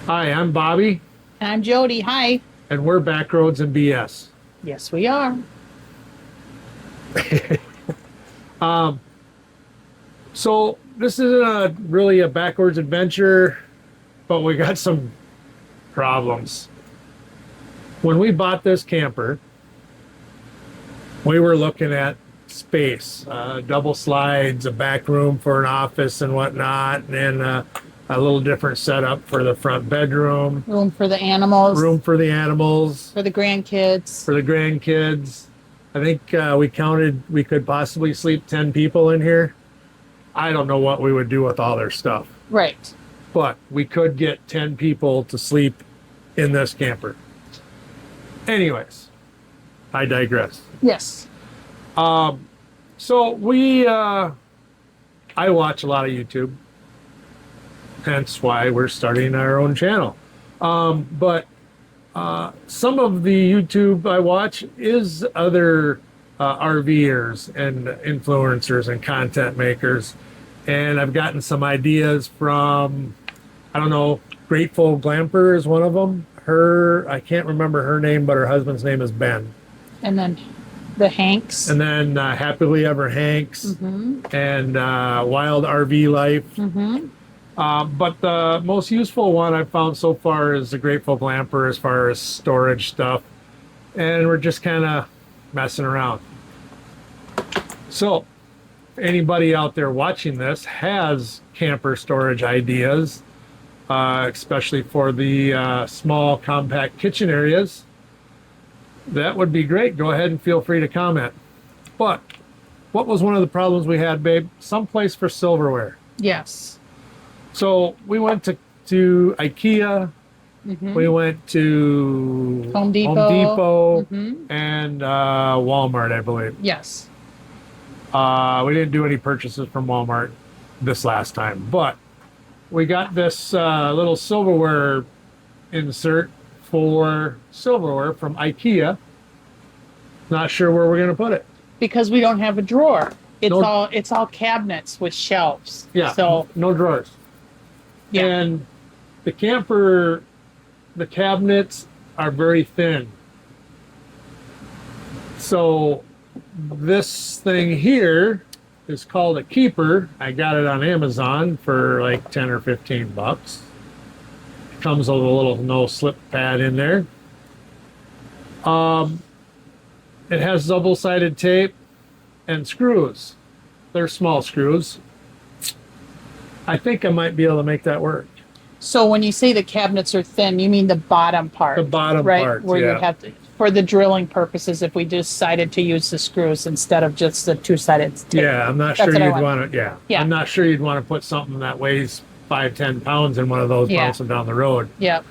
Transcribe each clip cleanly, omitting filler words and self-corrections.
Hi, I'm Bobby, And I'm Jody. Hi. and we're Backroads and BS. Yes, we are. Um, so this isn't really a backwards adventure, but we got some problems. When we bought this camper, we were looking at space, double slides, a back room for an office and whatnot, and a little different setup for the front bedroom, Room for the animals, room for the animals, for the grandkids. for the grandkids. I think we counted we could possibly sleep 10 people in here. I don't know what we would do with all their stuff, Right. but we could get 10 people to sleep in this camper. Anyways, I digress. Yes. So I watch a lot of YouTube, hence why we're starting our own channel. But some of the YouTube I watch is other RVers and influencers and content makers. And I've gotten some ideas from, I don't know, Grateful Glamper is one of them. I can't remember her name, but her husband's name is Ben. And then the Hanks. And then Happily Ever Hanks and Wild RV Life. But the most useful one I've found so far is the Grateful Glamper as far as storage stuff. And we're just kind of messing around. So, if anybody out there watching this has camper storage ideas, especially for the small compact kitchen areas, that would be great. Go ahead and feel free to comment. But what was one of the problems we had, babe? Someplace for silverware. Yes. So we went to IKEA, we went to Home Depot. and Walmart, I believe. Yes. We didn't do any purchases from Walmart this last time, but we got this little silverware insert for silverware from IKEA. Not sure where we're gonna put it. Because we don't have a drawer. No. It's all cabinets with shelves. Yeah. So no drawers. yeah. And the cabinets are very thin. So this thing here is called a keeper. I got it on Amazon for like 10 or 15 bucks. It comes with a little no slip pad in there. It has double-sided tape and screws. They're small screws. I think I might be able to make that work. So when you say the cabinets are thin, you mean the bottom part. The bottom right? part, Where yeah. you have to, for the drilling purposes, if we decided to use the screws instead of just the two-sided tape. Yeah, I'm not That's sure what I you'd want. want to. Yeah. Yeah. I'm not sure you'd want to put something that weighs 5-10 pounds in one of those Yeah. bouncing down the road. Yeah.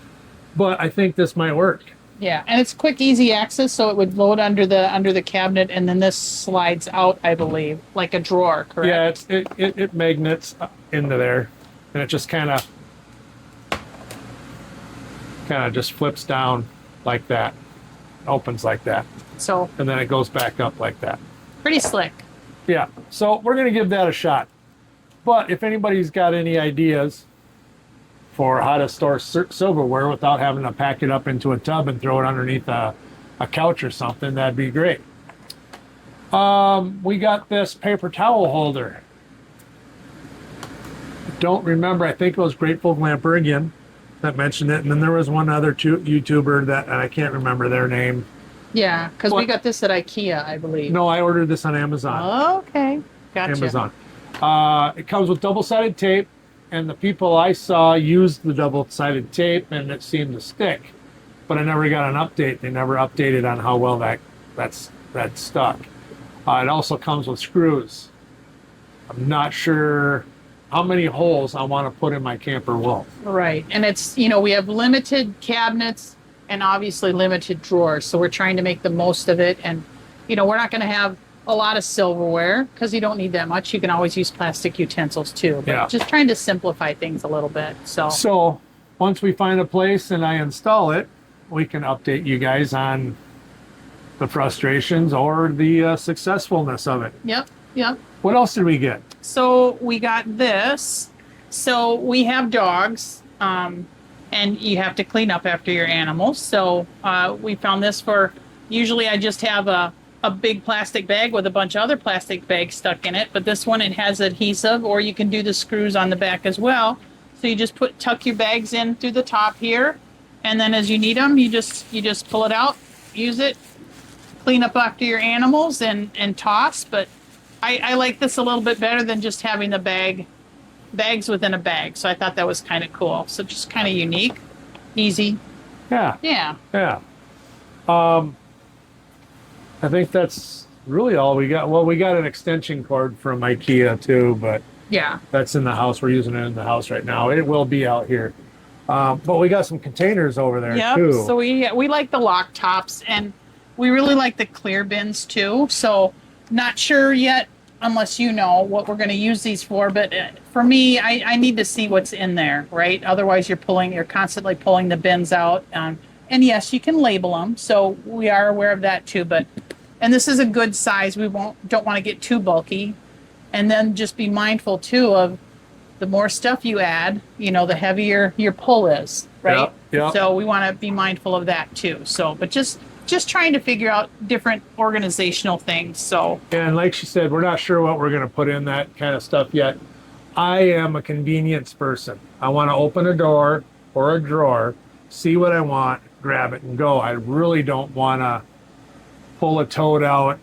But I think this might work. Yeah, and it's quick, easy access, so it would load under the cabinet, and then this slides out, I believe, like a drawer. Correct? Yeah, it magnets into there, and it just kind of just flips down like that, opens like that, So and then it goes back up like that. pretty slick. Yeah, so we're gonna give that a shot. But if anybody's got any ideas for how to store silverware without having to pack it up into a tub and throw it underneath a couch or something, that'd be great. We got this paper towel holder. Don't remember, I think it was Grateful Glamper again that mentioned it. And then there was one other YouTuber that, and I can't remember their name. Yeah, because we What? got this at IKEA, I believe. No, I ordered this on Amazon. Okay, gotcha. Amazon. It comes with double-sided tape, and the people I saw used the double-sided tape, and it seemed to stick. But I never got an update. They never updated on how well that stuck. It also comes with screws. I'm not sure how many holes I want to put in my camper will. Right, and it's, we have limited cabinets and obviously limited drawers, so we're trying to make the most of it. And, we're not going to have a lot of silverware because you don't need that much. You can always use plastic utensils too, but Yeah. just trying to simplify things a little bit. So once we find a place and I install it, we can update you guys on the frustrations or the successfulness of it. Yep. What else did we get? So we got this. So we have dogs. and you have to clean up after your animals. So we found this for, usually I just have a big plastic bag with a bunch of other plastic bags stuck in it, but this one, it has adhesive, or you can do the screws on the back as well. So you just tuck your bags in through the top here, and then as you need them, you just pull it out, use it, clean up after your animals, and toss. But I like this a little bit better than just having the bags within a bag. So I thought that was kind of cool. So just kind of unique, easy. Yeah. Yeah. Yeah. I think that's really all we got. Well, we got an extension cord from IKEA too, but Yeah. that's in the house. We're using it in the house right now. It will be out here. But we got some containers over there Yep. too. So we like the lock tops, and we really like the clear bins too. So not sure yet, unless you know what we're going to use these for. But for me, I need to see what's in there, right? Otherwise, you're constantly pulling the bins out. And yes, you can label them. So we are aware of that too. And this is a good size. Don't want to get too bulky. And then just be mindful too of the more stuff you add, the heavier your pull is, right? Yeah. So we want to be mindful of that too. So, but just trying to figure out different organizational things. So, And like she said, we're not sure what we're going to put in that kind of stuff yet. I am a convenience person. I want to open a door or a drawer, see what I want, grab it and go. I really don't want to pull a tote out,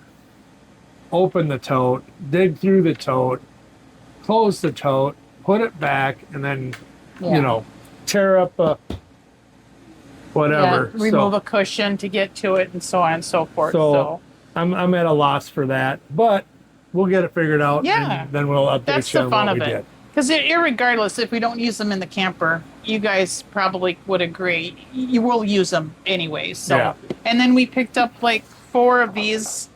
open the tote, dig through the tote, close the tote, put it back, and then, tear up a whatever. remove a cushion to get to it, and so on and so forth. So I'm at a loss for that, but we'll get it figured out. Yeah. And then we'll update That's you the on fun what of we it. did. Because irregardless, if we don't use them in the camper, you guys probably would agree, you will use them anyways. So, Yeah. And then we picked up like four of these,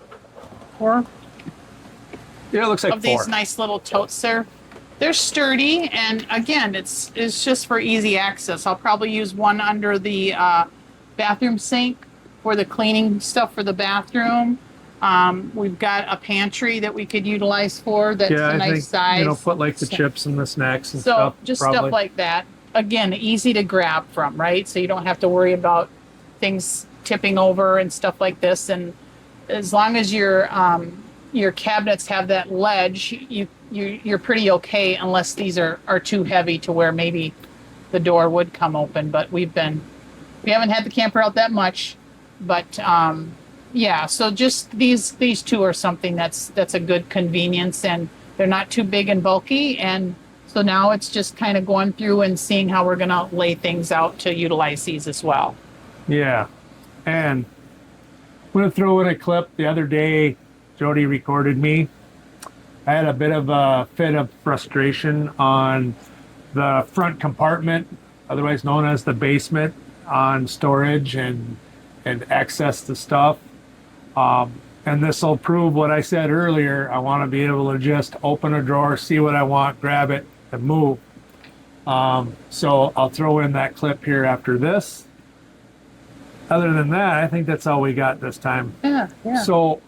four Yeah, it looks like of 4. these nice little totes there. They're sturdy, and again, it's just for easy access. I'll probably use one under the bathroom sink for the cleaning stuff for the bathroom. We've got a pantry that we could utilize for that's Yeah, a I nice think, size. put like the chips and the snacks and So stuff. just probably. stuff like that. Again, easy to grab from, right? So you don't have to worry about things tipping over and stuff like this. And as long as your cabinets have that ledge, you're pretty okay, unless these are too heavy to where maybe the door would come open. But we haven't had the camper out that much, but yeah. So just these two are something that's a good convenience, and they're not too big and bulky. And so now it's just kind of going through and seeing how we're gonna lay things out to utilize these as well. Yeah. And I'm going to throw in a clip. The other day, Jody recorded me. I had a bit of a fit of frustration on the front compartment, otherwise known as the basement, on storage and access to stuff. And this will prove what I said earlier. I want to be able to just open a drawer, see what I want, grab it, and move. So I'll throw in that clip here after this. Other than that, I think that's all we got this time. Yeah. So,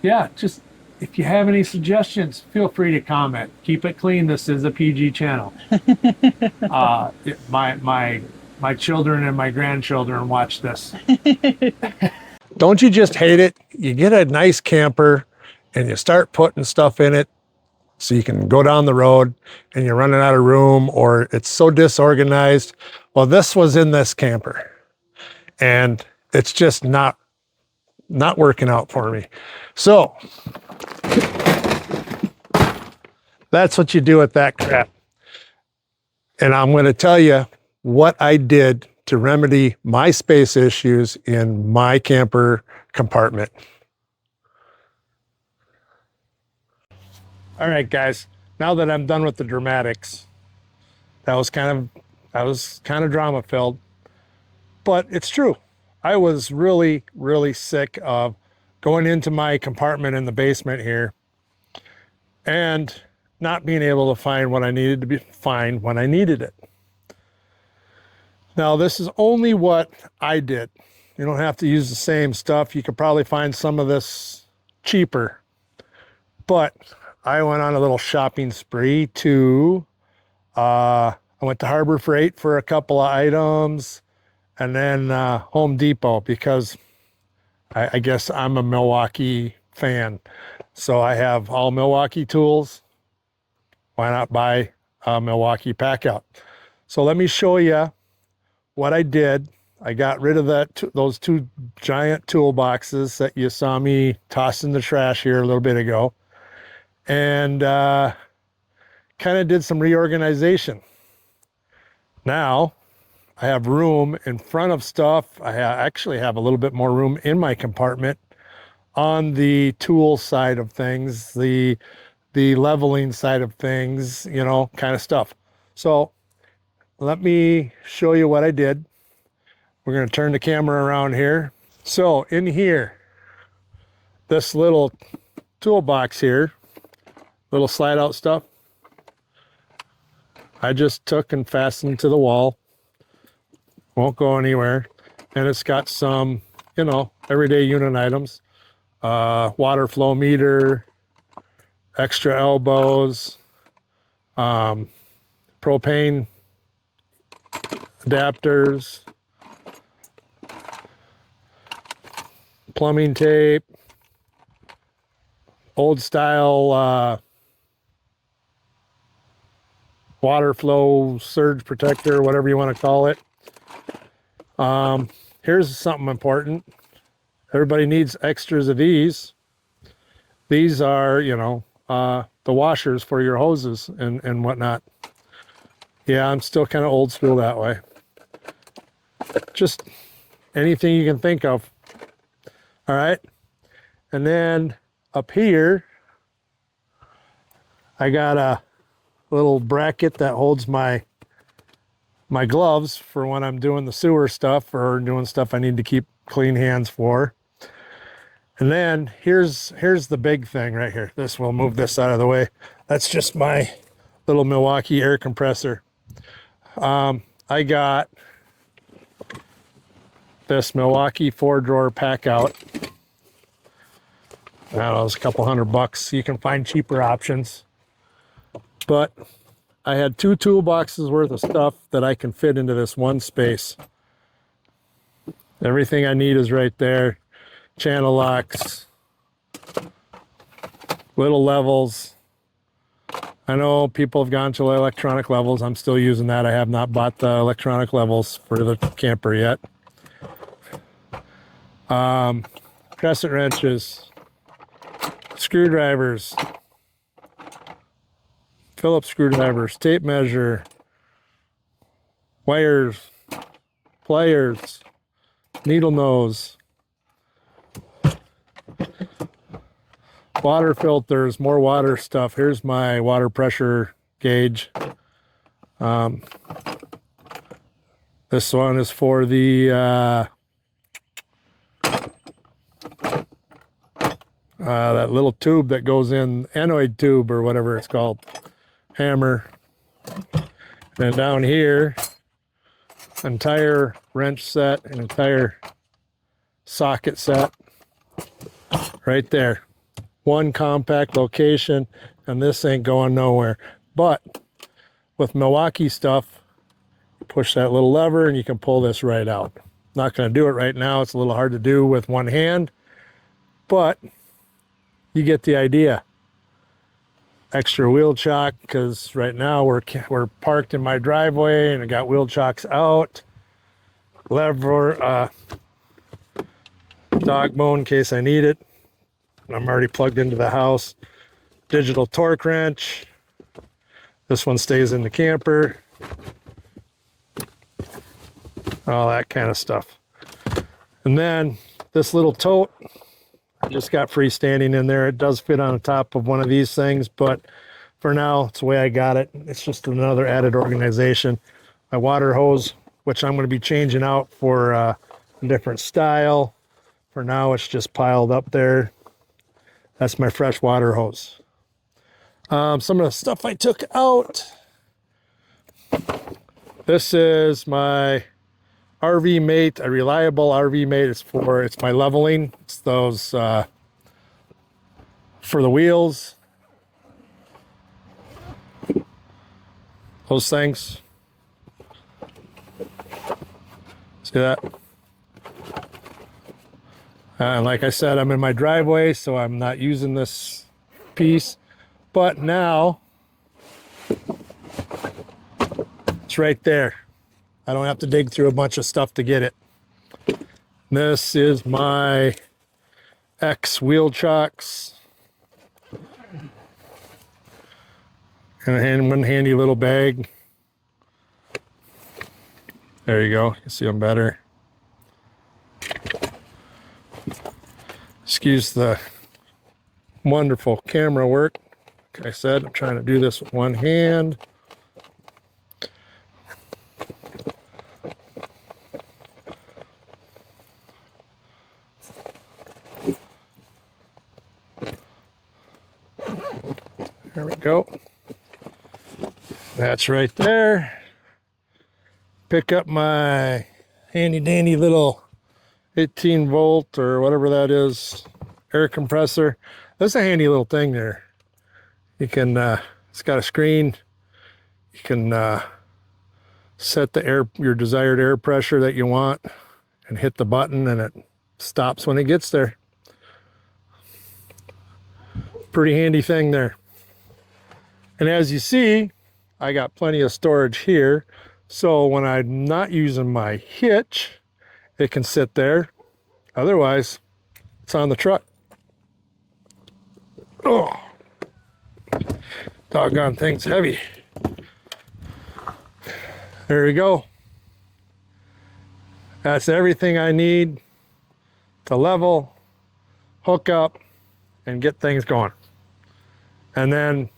yeah, just if you have any suggestions, feel free to comment. Keep it clean. This is a PG channel. My children and my grandchildren watch this. Don't you just hate it? You get a nice camper and you start putting stuff in it so you can go down the road and you're running out of room, or it's so disorganized. Well, this was in this camper and it's just not working out for me. So that's what you do with that crap. And I'm going to tell you what I did to remedy my space issues in my camper compartment. All right, guys, now that I'm done with the dramatics, that was kind of drama filled, but it's true. I was really, really sick of going into my compartment in the basement here and not being able to find what I needed to find when I needed it. Now, this is only what I did. You don't have to use the same stuff. You could probably find some of this cheaper, but I went on a little shopping spree to a I went to Harbor Freight for a couple of items, and then Home Depot because I guess I'm a Milwaukee fan. So I have all Milwaukee tools. Why not buy a Milwaukee pack out? So let me show you what I did. I got rid of those two giant toolboxes that you saw me toss in the trash here a little bit ago, and kind of did some reorganization. Now I have room in front of stuff. I actually have a little bit more room in my compartment on the tool side of things, the leveling side of things, you know, kind of stuff. So let me show you what I did. We're going to turn the camera around here. So in here, this little toolbox here, little slide out stuff, I just took and fastened to the wall. Won't go anywhere. And it's got some, you know, everyday unit items. Water flow meter, extra elbows, propane adapters, plumbing tape, old style water flow surge protector, whatever you want to call it. Here's something important. Everybody needs extras of these. These are, you know, the washers for your hoses and whatnot. Yeah, I'm still kind of old school that way. Just anything you can think of. All right. And then up here, I got a little bracket that holds my gloves for when I'm doing the sewer stuff or doing stuff I need to keep clean hands for. And then here's the big thing right here. We'll move this out of the way. That's just my little Milwaukee air compressor. I got this Milwaukee 4-drawer pack out. I don't know, it's a couple $100. You can find cheaper options. But I had 2 toolboxes worth of stuff that I can fit into this one space. Everything I need is right there. Channel locks, little levels. I know people have gone to electronic levels. I'm still using that. I have not bought the electronic levels for the camper yet. Crescent wrenches, screwdrivers, Phillips screwdrivers, tape measure, wires, pliers, needle nose, water filters, more water stuff. Here's my water pressure gauge. This one is for the that little tube that goes in, anoid tube or whatever it's called, hammer. And down here, entire wrench set, an entire socket set right there. One compact location, and this ain't going nowhere. But with Milwaukee stuff, push that little lever and you can pull this right out. Not going to do it right now. It's a little hard to do with one hand, but you get the idea. Extra wheel chock, because right now we're parked in my driveway and I got wheel chocks out. Lever, dog bone in case I need it. I'm already plugged into the house. Digital torque wrench. This one stays in the camper. All that kind of stuff. And then this little tote, I just got freestanding in there. It does fit on the top of one of these things, but for now, it's the way I got it. It's just another added organization. My water hose, which I'm going to be changing out for a different style. For now, it's just piled up there. That's my fresh water hose. Some of the stuff I took out. This is my RV Mate, a reliable RV Mate. It's my leveling. It's those for the wheels. Those things. See that? Like I said, I'm in my driveway, so I'm not using this piece. But now, it's right there. I don't have to dig through a bunch of stuff to get it. This is my X wheel chocks. And one handy little bag. There you go. You see them better. Excuse the wonderful camera work. Like I said, I'm trying to do this with one hand. There we go. That's right there. Pick up my handy dandy little 18 volt or whatever that is, air compressor. That's a handy little thing there. You can, it's got a screen. You can set the air, your desired air pressure that you want, and hit the button and it stops when it gets there. Pretty handy thing there. And as you see, I got plenty of storage here. So when I'm not using my hitch, it can sit there. Otherwise, it's on the truck. Oh, doggone thing's heavy. There we go. That's everything I need to level, hook up, and get things going. And then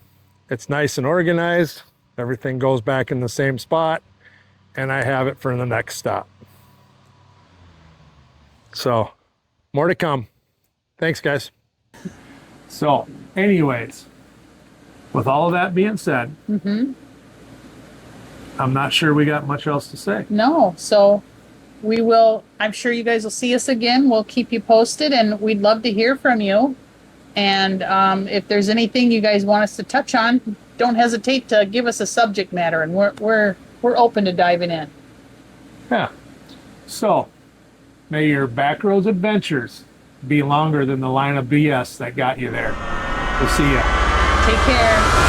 it's nice and organized. Everything goes back in the same spot, and I have it for the next stop. So, more to come. Thanks, guys. So, anyways, with all of that being said, I'm not sure we got much else to say. No, so we will, I'm sure you guys will see us again. We'll keep you posted, and we'd love to hear from you. And if there's anything you guys want us to touch on, don't hesitate to give us a subject matter, and we're open to diving in. Yeah. So, may your backroads adventures be longer than the line of BS that got you there. We'll see ya. Take care.